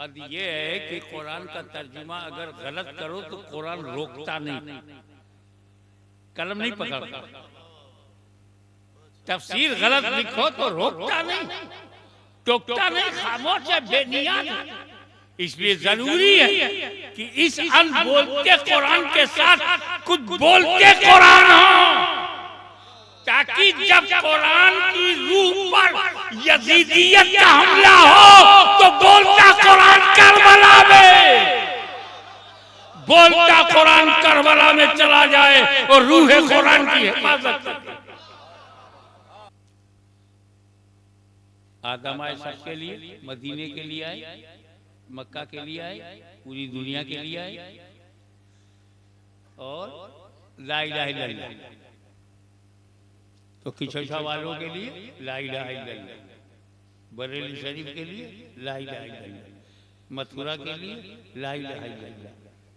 बात ये है कि कुरान का तर्जुमा अगर गलत करो तो कुरान रोकता नहीं, कलम नहीं पकड़ता। तफसीर गलत लिखो तो रोकता नहीं, टोकता नहीं, खामोश है, बेनियाद है। इसलिए जरूरी है कि इस अनबोलते कुरान के साथ कुछ बोलते कुरान हो, ताकि जब कुरान की रूह पर यजीदियत का हमला हो तो बोलता कुरान करबला में, बोलता कुरान करबला में चला जाए और रूह कुरान की हिफाजत करे। आदम आए सबके लिए, मदीने के लिए आए, मक्का के लिए आए, पूरी दुनिया के लिए आए, और ला इलाहा इल्लल्लाह तो किशोशा वालों के लिए ला इलाहा इल्लल्लाह, बरेली शरीफ के लिए ला इलाहा इल्लल्लाह, मथुरा के लिए ला इलाहा इल्लल्लाह,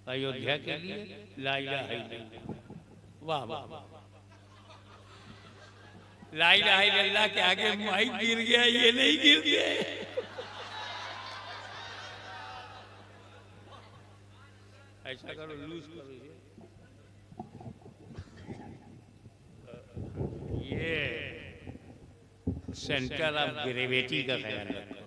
अयोध्या के लिए ला इलाहा इल्लल्लाह। वाह वाह, ला इलाहा इल्लल्लाह के आगे माइक गिर गया, ये नहीं गिर गया। ऐसा करो, लूज करो ये सेंटर ऑफ ग्रेविटी का ख्याल रखो।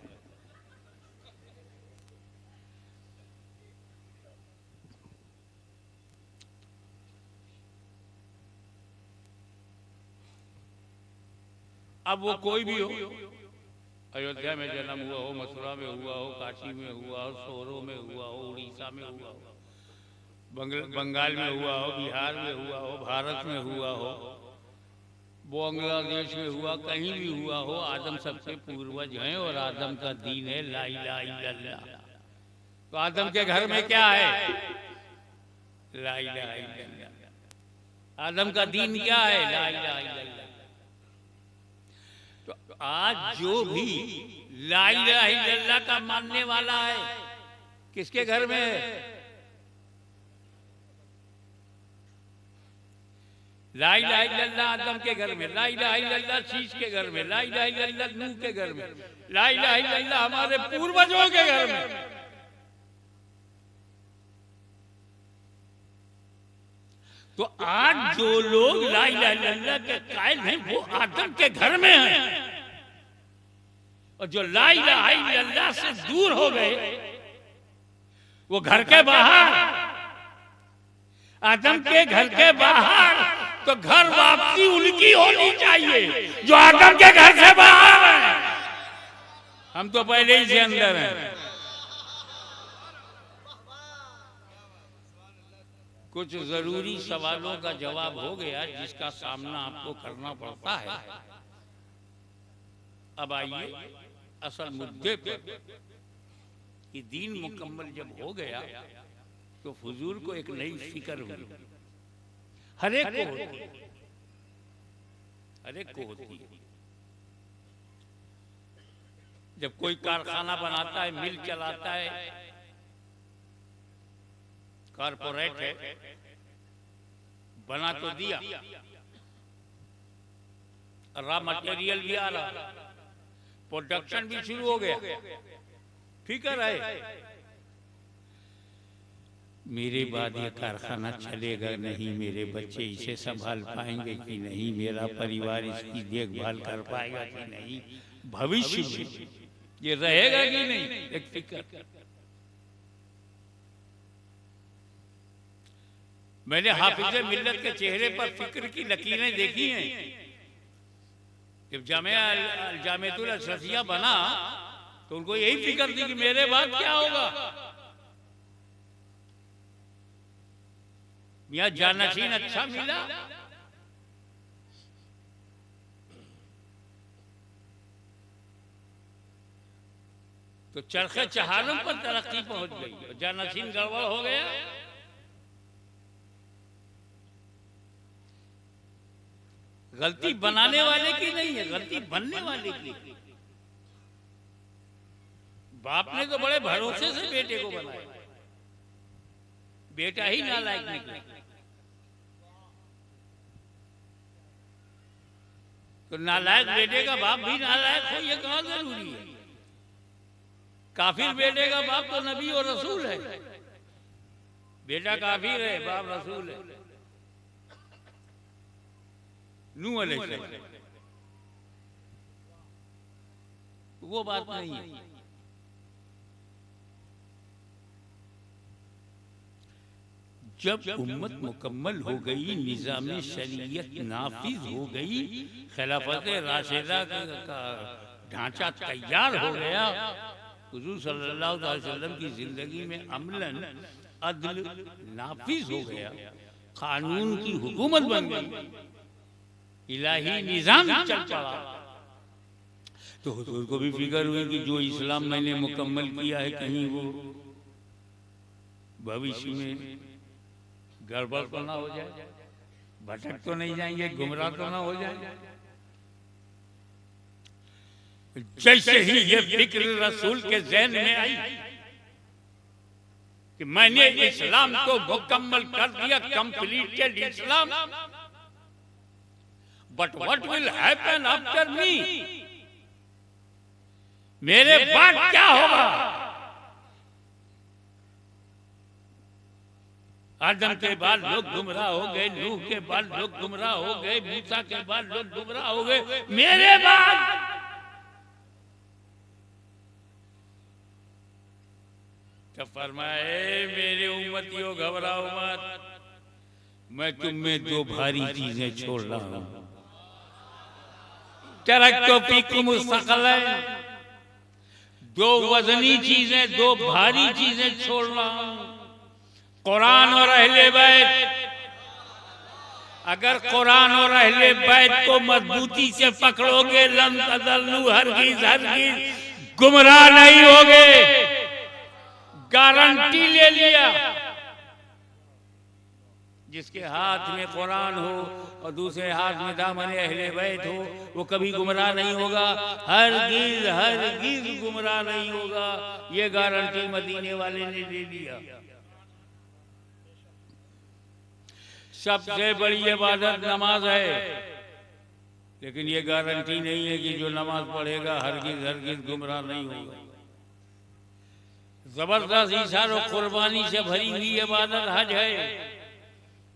अब वो कोई भी हो, अयोध्या में जन्म हुआ हो, मथुरा में हुआ हो, काशी में हुआ हो, सोरो में हुआ हो, उड़ीसा में हुआ हो, बंगाल में हुआ हो, बिहार में हुआ हो, भारत में हुआ हो, बांग्लादेश में हुआ, कहीं भी हुआ हो, आदम सबसे पूर्वज हैं और आदम का दीन है ला इलाहा इल्लल्लाह। तो आदम के घर में क्या है? ला इलाहा इल्लल्लाह। आदम का दीन क्या है? ला इलाहा इल्लल्लाह। तो आज जो भी ला इलाहा इल्लल्लाह का मानने वाला है, किसके घर में है? ला इलाहा इल्लल्लाह आदम के घर में, ला इलाहा इल्लल्लाह शीश के घर में, ला इलाहा इल्लल्लाह नूह के घर में, ला इलाहा इल्लल्लाह हमारे पूर्वजों के घर में। तो आज जो लोग ला इलाहा इल्लल्लाह के कायल हैं वो आदम के घर में हैं, और जो ला इलाहा इल्लल्लाह से दूर हो गए वो घर के बाहर, आदम के घर के बाहर। तो घर वापसी उनकी होनी चाहिए जो आदम के घर से बाहर है। हम तो पहले ही से अंदर हैं। कुछ जरूरी सवालों का जवाब हो गया जिसका सामना आपको करना पड़ता है। अब आइए असल मुद्दे पर कि दीन मुकम्मल जब हो गया तो फुजूल को एक नई फिक्र हुई, हर एक को होती है, हर एक को होती है। जब कोई कारखाना बनाता है, मिल चलाता है, कारपोरेट है, बना तो दिया, रॉ मटेरियल भी आ रहा, प्रोडक्शन भी शुरू हो गया, फिक्र है मेरे बाद ये कारखाना चलेगा नहीं, मेरे बच्चे इसे संभाल पाएंगे कि नहीं, मेरा परिवार इसकी देखभाल कर पाएगा कि नहीं, भविष्य में ये रहेगा कि नहीं, एक फिक्र। मैंने हाफिज मिल्लत के चेहरे पर फिक्र की लकीरें देखी हैं। जब जामियातुल अशरफिया बना तो उनको यही फिक्र थी कि मेरे बाद क्या होगा। मियां जानशीन अच्छा मिला तो चरखे चहारों पर तरक्की पहुंच गई और जानशीन गड़बड़ हो गया। गलती बनाने वाले की नहीं है, गलती बनने वाले की। बाप ने तो बड़े भरोसे से बेटे को बनाया, बेटा ही नालायक निकला। तो नालायक बेटे का बाप भी नालायक हो, ये कहाँ जरूरी है? काफिर बेटे का बाप तो नबी और रसूल है। बेटा काफिर है, बाप रसूल है। नूह अलैहिस्सलाम, वो बात नहीं है। जब उम्मत मुकम्मल हो गई, निज़ाम शरीयत नाफिज हो गई, खिलाफत राशिदा का ढांचा तैयार हो गया, हुजूर सल्लल्लाहु अलैहि वसल्लम की जिंदगी में अमलन अदल नाफिज हो गया, कानून की हुकूमत बन गई, इलाही निजाम चल पड़ा। तो हुजूर को भी फिक्र हुई कि जो इस्लाम मैंने मुकम्मल किया है कहीं वो भविष्य में गड़बड़ तो ना हो जाए, भटक तो नहीं जाएंगे, गुमराह तो ना हो जाए। जैसे ही ये फिक्र रसूल के ज़हन में आई कि मैंने इस्लाम को मुकम्मल कर दिया, completed Islam, but what will happen after me, मेरे बाद क्या होगा। आदम के बाद लोग गुमराह हो गए, नूह के बाद लोग गुमराह हो गए, मूसा के बाद लोग गुमराह हो गए, मेरे बाद तो फरमाए मेरे उम्मतियों घबराओ मत, मैं तुम में दो भारी चीजें छोड़ रहा हूं। तरक्तो फीकुम मुस्तक़लन, दो वजनी चीजें, दो भारी चीजें छोड़ रहा हूं, कुरान और अहले बैत। अगर कुरान और अहले बैत को मजबूती से पकड़ोगे, लम तज़ल्लू, हरगिज़ हरगिज़ गुमराह नहीं होगे, गारंटी ले लिया। जिसके हाथ में कुरान हो और दूसरे हाथ में दामन अहले बैत हो, वो कभी गुमराह नहीं होगा, हरगिज़ हरगिज़ गुमराह नहीं होगा। ये गारंटी मदीने वाले ने दे दिया। सबसे बड़ी इबादत नमाज है, लेकिन ये गारंटी नहीं है कि जो नमाज पढ़ेगा हरगिज़ हरगिज़ गुमराह नहीं होगा। जबरदस्त इशार और कुर्बानी से भरी हुई इबादत हज है,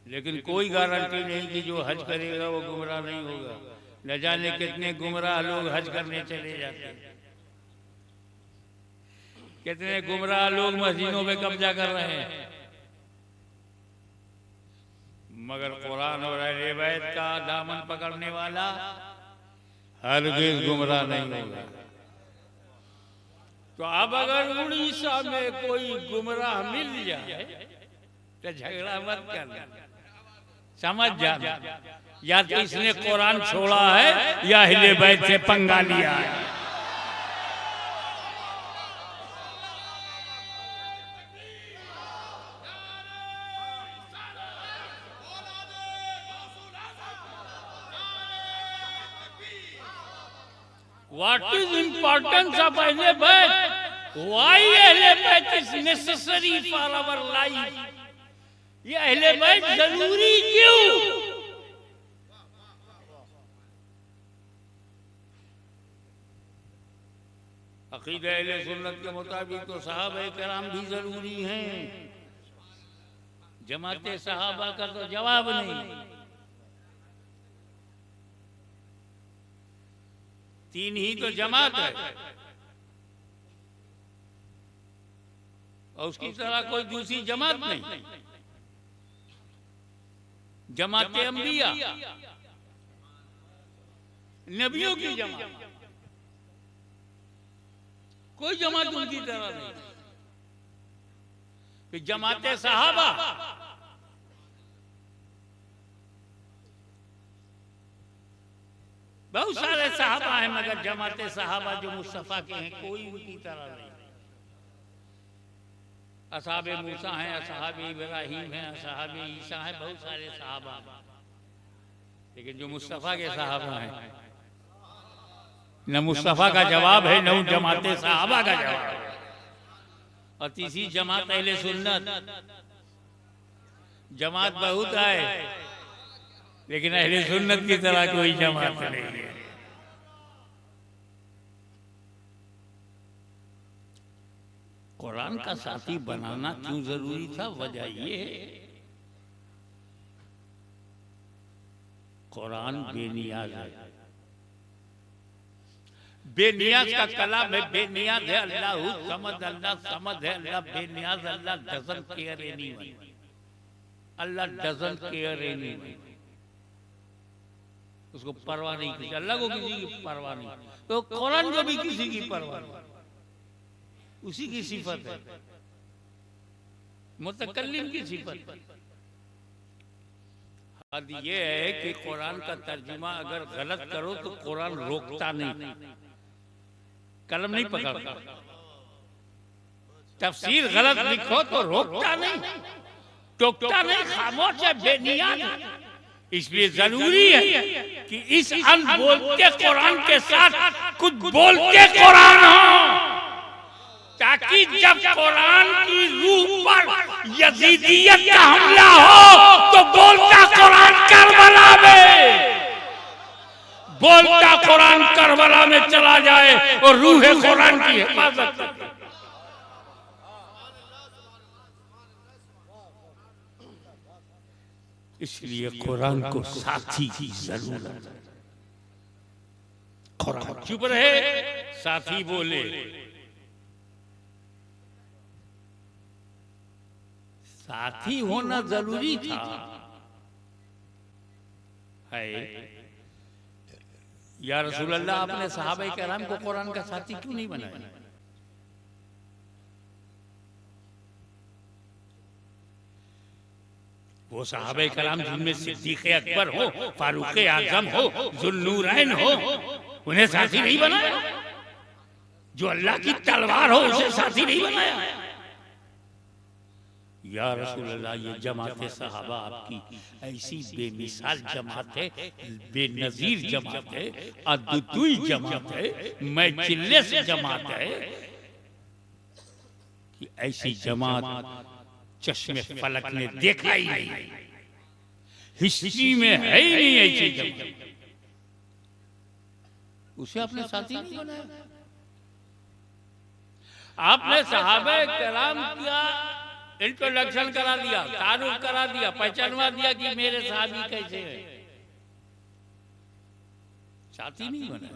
लेकिन कोई गारंटी नहीं कि जो हज करेगा वो गुमराह नहीं होगा। न जाने कितने गुमराह लोग हज करने चले जाते हैं, कितने गुमराह लोग मस्जिदों पे कब्जा कर रहे हैं, मगर कुरान और अहले बैत का दामन पकड़ने वाला हरगिज़ गुमराह नहीं होगा। तो अब अगर उड़ीसा में कोई गुमराह मिल जाए तो झगड़ा मत करना, समझ जाना, या तो इसने कुरान छोड़ा है या अहले बैत से पंगा लिया है। What is importance of Ahle Bayt? Why Ahle Bayt is necessary for our life? ये अहले बैत जरूरी क्यों? अकीदा अहले सुन्नत के मुताबिक तो सहाबा किराम भी जरूरी हैं। जमाते सहाबा का तो जवाब नहीं। तीन ही तो जमात है और उसकी तरह कोई दूसरी जमात नहीं। जमाते अंबिया, नबियों की जमात, कोई जमात उनकी तरह नहीं। फिर जमाते सहाबा, बहुत सारे सहाबा हैं, मगर जमाते सहाबा जो मुस्तफा के हैं कोई उनकी तरह नहीं। असहाबे मूसा हैं, असहाबे इब्राहिम हैं, असहाबे ईसा हैं, बहुत सारे सहाबा, लेकिन जो मुस्तफा के सहाबा हैं, न मुस्तफा का जवाब है न जमाते सहाबा का जवाब है। और तीसरी जमात अहले सुन्नत। जमात बहुत है, लेकिन अहले सुन्नत की तरह कोई जमात नहीं है। कुरान का साथी बनाना क्यों जरूरी था? वजह ये है, कुरान बेनियाज है। बेनियाज का कलाम है, बेनियाज है। अल्लाह समद, अल्लाह समद है, अल्लाह बेनियाज, Allah doesn't care anyone, Allah doesn't care anyone. उसको परवाह नहीं किसी, अल्लाह को किसी की परवाह नहीं, तो कुरान को भी किसी की परवाह नहीं, उसी की सिफत है, मुतकल्लिम की सिफत। हद ये है कि कुरान का तर्जुमा अगर गलत करो तो कुरान रोकता नहीं, कलम नहीं पकड़ता। तफसीर गलत लिखो तो रोकता नहीं, टोकता नहीं, खामोश है, बेनियाज। इसलिए जरूरी है कि इस अनबोलते कुरान के साथ कुछ बोलते कुरान हो, ताकि जब कुरान की रूह पर यजीदियत का हमला हो तो बोलता कुरान करबला में, बोलता कुरान करबला में चला जाए और रूह कुरान की हिफाजत करे। इसलिए कुरान को साथी की जरूरत है। कुरान चुप रहे, साथी बोले। साथी होना जरूरी था है। या रसूल अल्लाह, आपने सहाबा किराम को कुरान का साथी क्यों नहीं बनाया? वो सहाबा किराम जिनमें सिद्दीक़ अकबर हो, फारूक आज़म हो, ज़ुन्नूरैन हो, उन्हें साथी नहीं बनाया? जो अल्लाह की तलवार हो उसे साथी नहीं बनाया? या रसूल अल्लाह, ये जमात सहाबा आपकी ऐसी बेमिसाल जमात है, बेनजीर जमात है, अद्वितीय जमात है, मैचिल्लेस जमात है कि ऐसी जमात चश्मे फलक ने देखा ही नहीं, हिस्ट्री में है ही नहीं ऐसी जमात। उसे आपने साथी नहीं बनाया। आपने सहाबा किराम का इंट्रोडक्शन करा दिया, तारुफ करा दिया, पहचानवा दिया कि मेरे सहाबी कैसे हैं, साथी नहीं बना।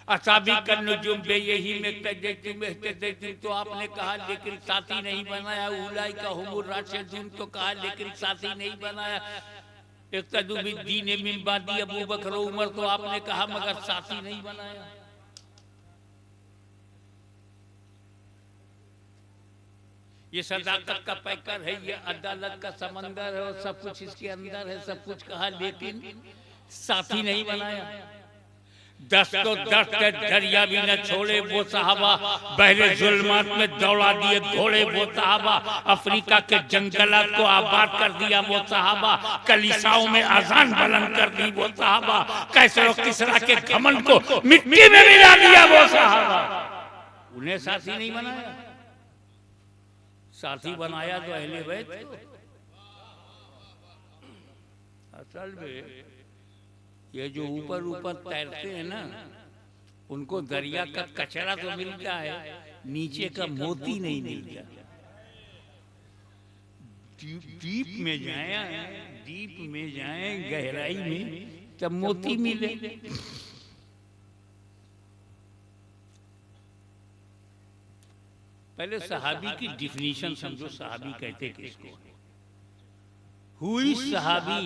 असाबी का नुजुम बे यही में तो आपने कहा लेकिन साथी नहीं बनाया। उलाई का हुमुर राशिदून तो कहा लेकिन साथी नहीं बनाया। इक्तदू बिद्दीन मिन बादी अबू बकर उमर तो आपने कहा मगर साथी नहीं बनाया। ये सदाकत का पैकर है, ये अदालत का समंदर है और सब कुछ इसके अंदर है, सब कुछ कहा लेकिन साथी नहीं बनाया। दस तो दस दरिया भी न छोड़े वो साहबा, बहरे जुल्मात में दौड़ा दिए घोड़े वो साहबा, अफ्रीका के जंगलात को आबाद कर दिया वो साहबा, कलीसाओं में अजान बुलंद कर दी वो साहबा, कैसर और किसरा के घमंड को मिट्टी में मिला दिया वो साहबा। उन्हें साथी नहीं बनाया, साथी बनाया तो अहले बैत। असल में ये जो ऊपर ऊपर तैरते हैं ना, उनको दरिया का कचरा तो मिलता है, नीचे का मोती नहीं मिलता। डीप में जाए, डीप में जाए, गहराई में, तब मोती मिले। पहले सहाबी की डिफिनीशन समझो, सहाबी कहते किसको? हुई सहाबी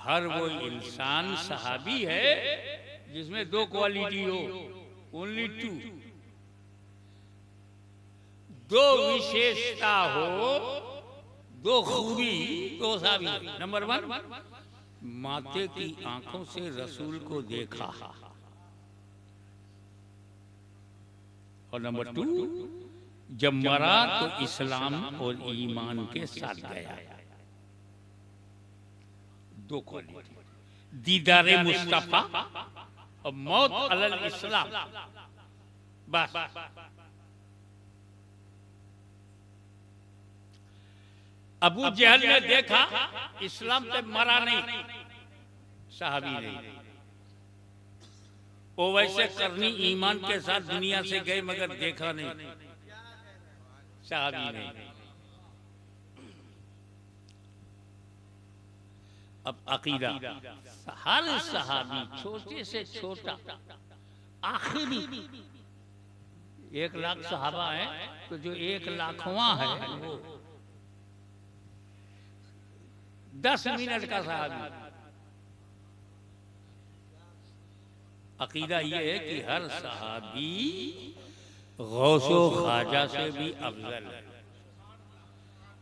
हर वो इंसान सहाबी है जिसमें दो क्वालिटी हो, ओनली टू, दो विशेषता हो, दो खूबी, दो सहाबी। नंबर 1, माते की आंखों से रसूल को देखा, और नंबर 2, जब मरा तो इस्लाम और ईमान के साथ गया। दो क्वालिटी, दीदारे मुस्तफा और मौत अलल इस्लाम, बस। अबू जहल ने देखा, इस्लाम पे मरा नहीं, सहाबी नहीं। वो वैसे करनी ईमान के साथ दुनिया से गए मगर देखा नहीं सहाबी नहीं। अब अकीदा, हर सहाबी छोटे से छोटा आखिरी 1,00,000 सहाबा है तो जो 1,00,000वां है वो 10 मिनट का सहाबी। अकीदा ये है कि हर सहाबी गौसो ख्वाजा से भी अफजल है।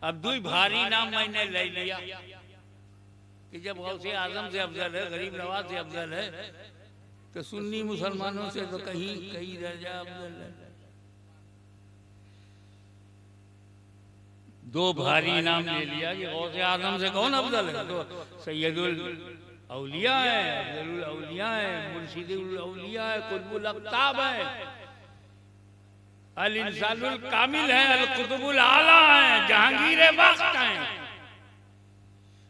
अब दो भारी नाम मैंने ले लिया कि जब गौसे आजम से अफजल है, गरीब नवाज से अफजल है, तो सुन्नी मुसलमानों से तो कहीं कहीं दर्जा अफजल है। दो भारी नाम ले लिया कि गौसे आजम से कौन अफजल है, तो सैयदुल औलिया है, अफजलुल औलिया है, मुर्शिदुल औलिया है, कुतुबुल अक़ताब है, अल इंसानुल कामिल है, अल कुतुबुल आला है, जहांगीर वक्त है।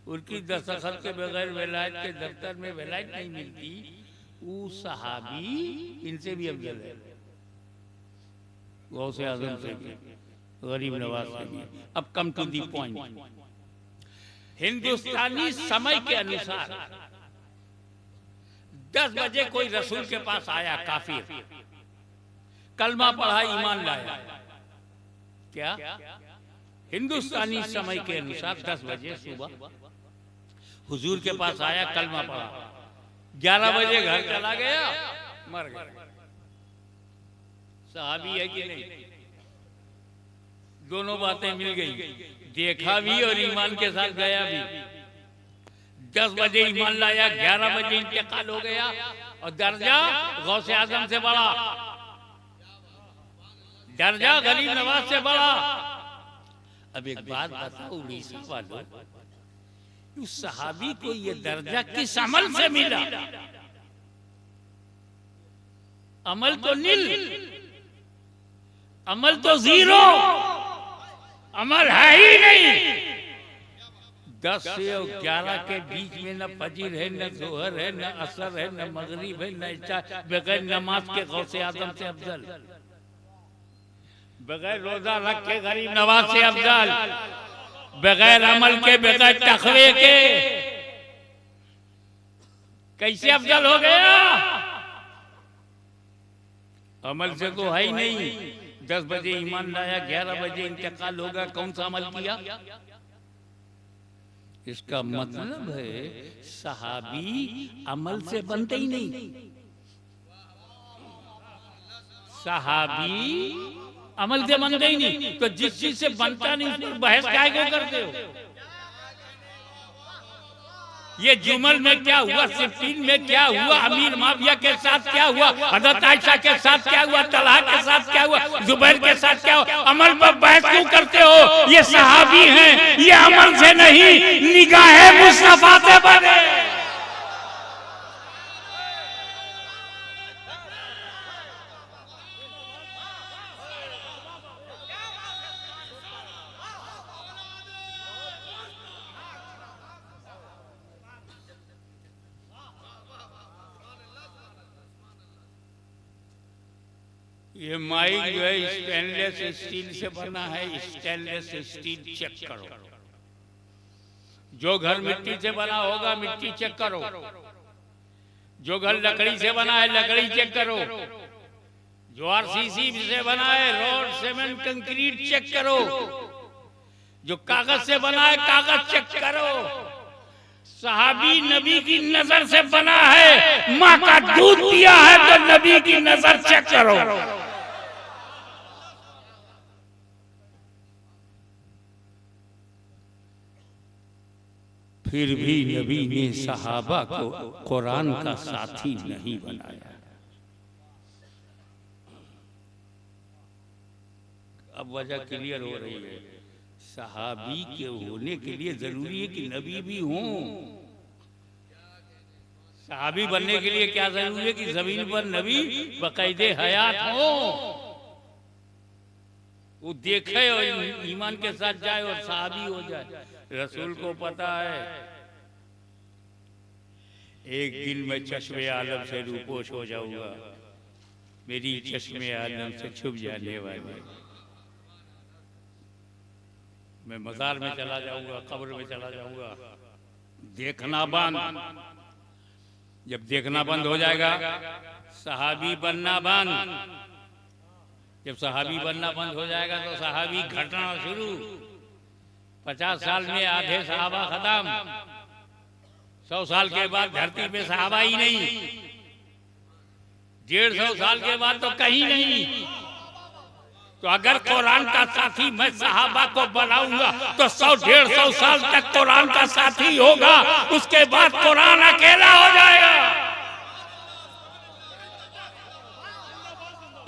उनकी दस्तखत के बगैर विलायत के दफ्तर में विलायत नहीं मिलती। वो सहाबी इनसे भी अफजल है, गौसे आजम से भी, गरीब नवाज से भी। अब कम टू दी पॉइंट। हिंदुस्तानी समय के अनुसार 10 बजे कोई रसूल के पास आया काफिर, कलमा पढ़ा, ईमान लाया। क्या हिंदुस्तानी समय के अनुसार 10 बजे सुबह हुजूर के पास आया, कलमा पढ़ा, 11 बजे घर चला गया, मर गया। सहाबी है कि नहीं? दोनों बातें मिल गई, देखा भी और ईमान के साथ गया भी। 10 बजे ईमान लाया, 11 बजे इंतकाल हो गया, और दर्जा गौसे आजम से बड़ा, दर्जा गरीब नवाज से बड़ा। अब एक बात बताओ उड़ीसा वालों, उस सहाबी को ये दर्जा किस अमल से मिला? अमल तो नील, अमल तो जीरो, अमल है ही नहीं। 10 से 11 के बीच में न फजीर है, न जोहर है, न असर है, न मगरिब है, न इशा। बगैर नमाज के गौसे आजम से अफजल, बगैर रोजा रख के गरीब नवाज से अफजल, बगैर अमल के, बगैर तकवे के कैसे अफजल हो गया? अमल से तो है ही नहीं। 10 बजे ईमान लाया, 11 बजे इंतकाल होगा, कौन सा अमल किया? इसका मतलब है सहाबी अमल से बनते ही नहीं। सहाबी अमल से बनते ही नहीं, तो जिस चीज से बनता नहीं उस पर बहस काहे को करते हो? ये जुमल में क्या हुआ, सिफ्तीन में क्या हुआ, अमीर माविया के साथ क्या हुआ, हज़रत आयशा के साथ क्या हुआ, तलहा के साथ क्या हुआ, जुबैर के साथ क्या हुआ? अमल पर बहस क्यों करते हो? ये सहाबी हैं, ये अमल से नहीं निगाहे मुस्तफा से बने। ये माइक जो है स्टेनलेस स्टील से बना है, स्टेनलेस स्टील चेक करो। जो घर मिट्टी से बना होगा मिट्टी चेक करो, जो घर लकड़ी से बना है लकड़ी चेक करो, जो आरसीसी से बना है रोड सीमेंट कंक्रीट चेक करो, जो कागज से बना है कागज चेक करो। सहाबी नबी की नजर से बना है, माँ का दूध पिया है तो नबी की नजर चेक करो। फिर भी नबी ने सहाबा को कुरान का साथी नहीं बनाया। अब वजह क्लियर हो रही है। सहाबी के होने के लिए जरूरी है कि नबी भी हों। सहाबी बनने के लिए क्या जरूरी है कि जमीन पर नबी बकायदे हयात हो, वो देखे और ईमान के साथ जाए और सहाबी हो जाए। रसूल को पता है एक दिन मैं चश्मे आलम से रूपोश हो जाऊंगा, मेरी चश्मे आलम से छुप जाने वाली। मैं मजार में चला जाऊंगा, कब्र में चला जाऊंगा, देखना बंद। जब देखना बंद हो जाएगा, सहाबी बनना बंद। जब सहाबी बनना बंद हो जाएगा तो सहाबी घटना शुरू। 50 साल में आधे सहाबा खत्म, 100 साल के बाद धरती पे सहाबा ही नहीं, 150 साल के बाद तो कहीं नहीं। तो अगर कुरान का साथी मैं सहाबा को बनाऊंगा तो 100-150 साल तक कुरान का साथी होगा, उसके बाद कुरान अकेला हो जाएगा।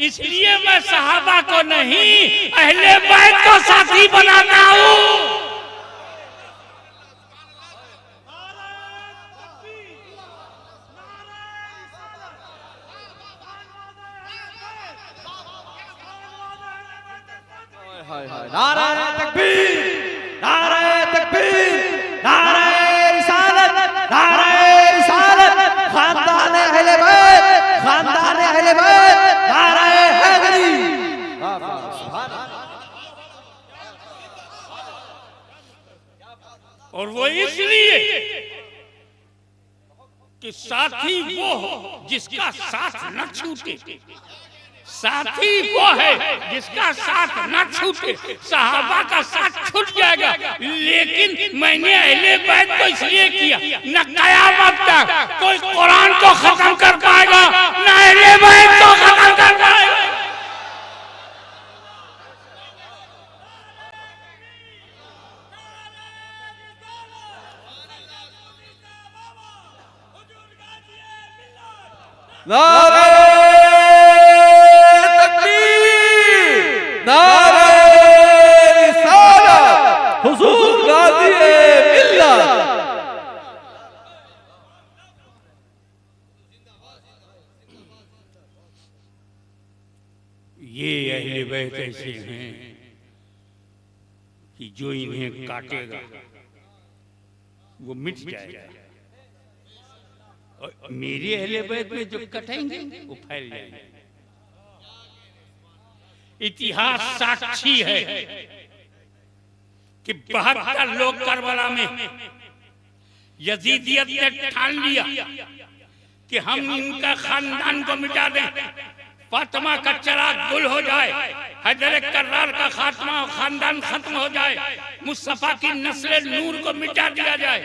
इसलिए मैं सहाबा को नहीं, अहले बैत को साथी बनाता हूं। नारे तकबीर, नारे तकबीर, नारे रिसालत, नारे रिसालत, खानदान अहले बैत, खानदान अहले बैत, नारे हैदरी। और वो इसलिए कि साथी वो हो जिसका साथ न छूटे, साथी वो है जिसका साथ न छूटे। सहाबा का साथ छूट जाएगा, लेकिन मैंने अहले बैत को इसलिए किया, न कयामत तक कोई कुरान को खत्म कर पाएगा, न अहले बैत को खत्म कर पाएगा। नारे तकबीर, नारे रिसालत, हुजूर गाज़ी मिल्लत। ये अहले बैत ऐसे हैं कि जो इन्हें काटेगा वो मिट जाएगा, और मेरे अहले बैत में जो कटेंगे वो फैल जाएंगे। इतिहास साक्षी है कि 72 लोग करबला में यजीदियत ने ठान लिया कि हम इनका खानदान को मिटा दें, फातिमा का चिराग गुल हो जाए, हैदर कर्रार का खात्मा, खानदान खत्म हो जाए, मुस्तफा की नस्ल नूर को मिटा दिया जाए।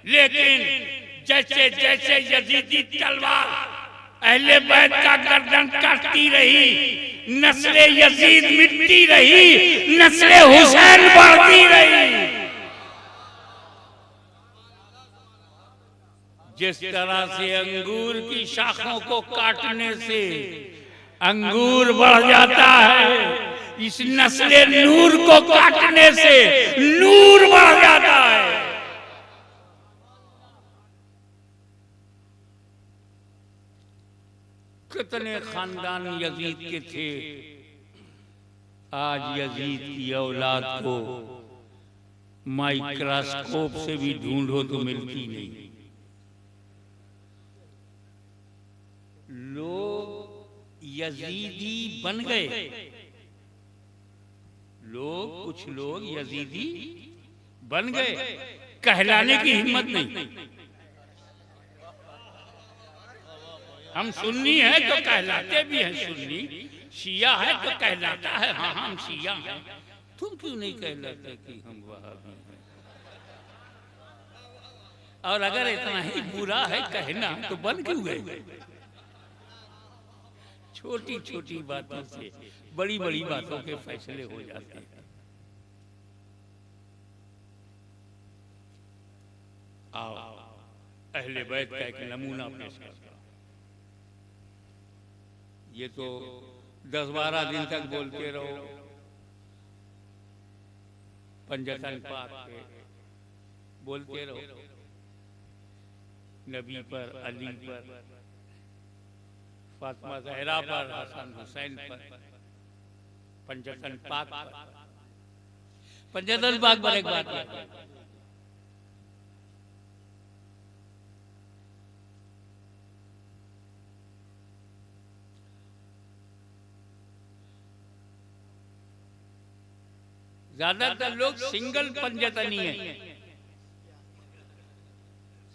लेकिन जैसे जैसे यजीदी तलवार अहले बैत का गर्दन काटती रही, नस्ले यजीद मिटती रही, नस्ले हुसैन बढ़ती रही। जिस तरह से अंगूर की शाखों को काटने से अंगूर बढ़ जाता है, इस नस्ले नूर को काटने से नूर बढ़ जाता है। कितने खानदान यजीद के थे, आज यजीद की औलाद को माइक्रोस्कोप से भी ढूंढो तो मिलती नहीं। लोग यजीदी बन गए, कुछ लोग यजीदी बन गए, कहलाने की हिम्मत नहीं। हम सुन्नी है तो कहलाते भी हैं सुन्नी, शिया है तो कहलाता है हाँ हम शिया हैं। तुम क्यों नहीं कहलाते कि हम वहाबी हैं? और अगर इतना ही बुरा है कहना तो बन क्यों गए? छोटी छोटी बातों से बड़ी बड़ी बातों के फैसले हो जाते हैं। आओ अहले बैत का एक नमूना पेश करता हूं। ये तो 10-12 दिन तक बोलते रहो पंजतन पाक पे, बोलते रहो नबी पर, अली पर, फातिमा ज़हरा पर, हसन हुसैन पर, पंजतन पाक पर। पंजतन पाक पर एक बात है, ज्यादातर लोग सिंगल पंजतनी है,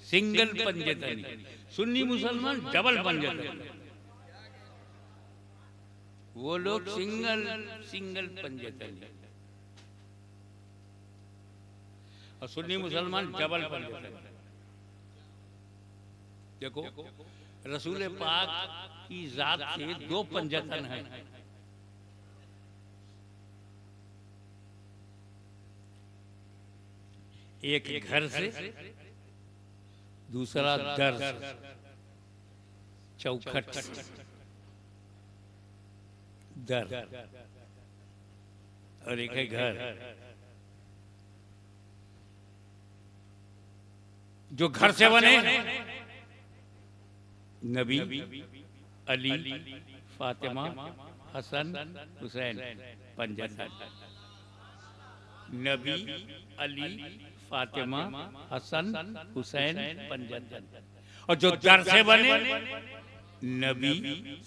सिंगल पंजतनी। सुन्नी मुसलमान डबल पंजतनी, वो लोग सिंगल पंजतनी, और सुन्नी मुसलमान डबल पंजतनी। देखो रसूल पाक की जात से दो पंजतन है, एक घर से, दूसरा दर से, चौखट से, दर, और एक है घर। जो घर से बने नबी, अली, फातिमा, हसन, हुसैन पंजतन। नबी, अली, फातिमा, हसन, हुसैन पंजतन। और जो दर से बने नबी,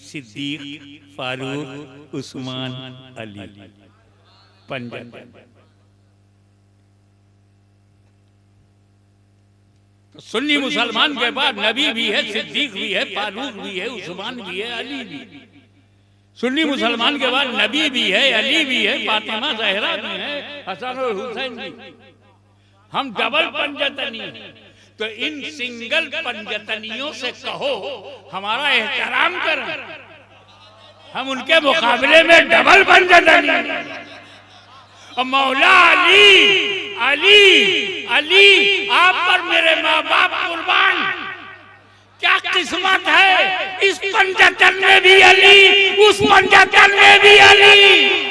सिद्दीक, फारूक, उस्मान, अली पंजतन। तो सुन्नी मुसलमान के बाद नबी भी है, सिद्दीक भी है, फारूक भी है, उस्मान भी है, अली भी। सुन्नी मुसलमान के बाद नबी भी है, अली भी है, फातिमा ज़हरा भी है, हसन और हुसैन भी। हम डबल पंजतनी हैं। तो इन सिंगल पंजतनियों से कहो हमारा एहतराम करें, हम उनके मुकाबले में डबल पंजतनी। और मौला अली, अली, अली, आप पर मेरे माँ बाप कुर्बान। क्या किस्मत है, इस पंजतन में भी अली, उस पंजतन में भी अली।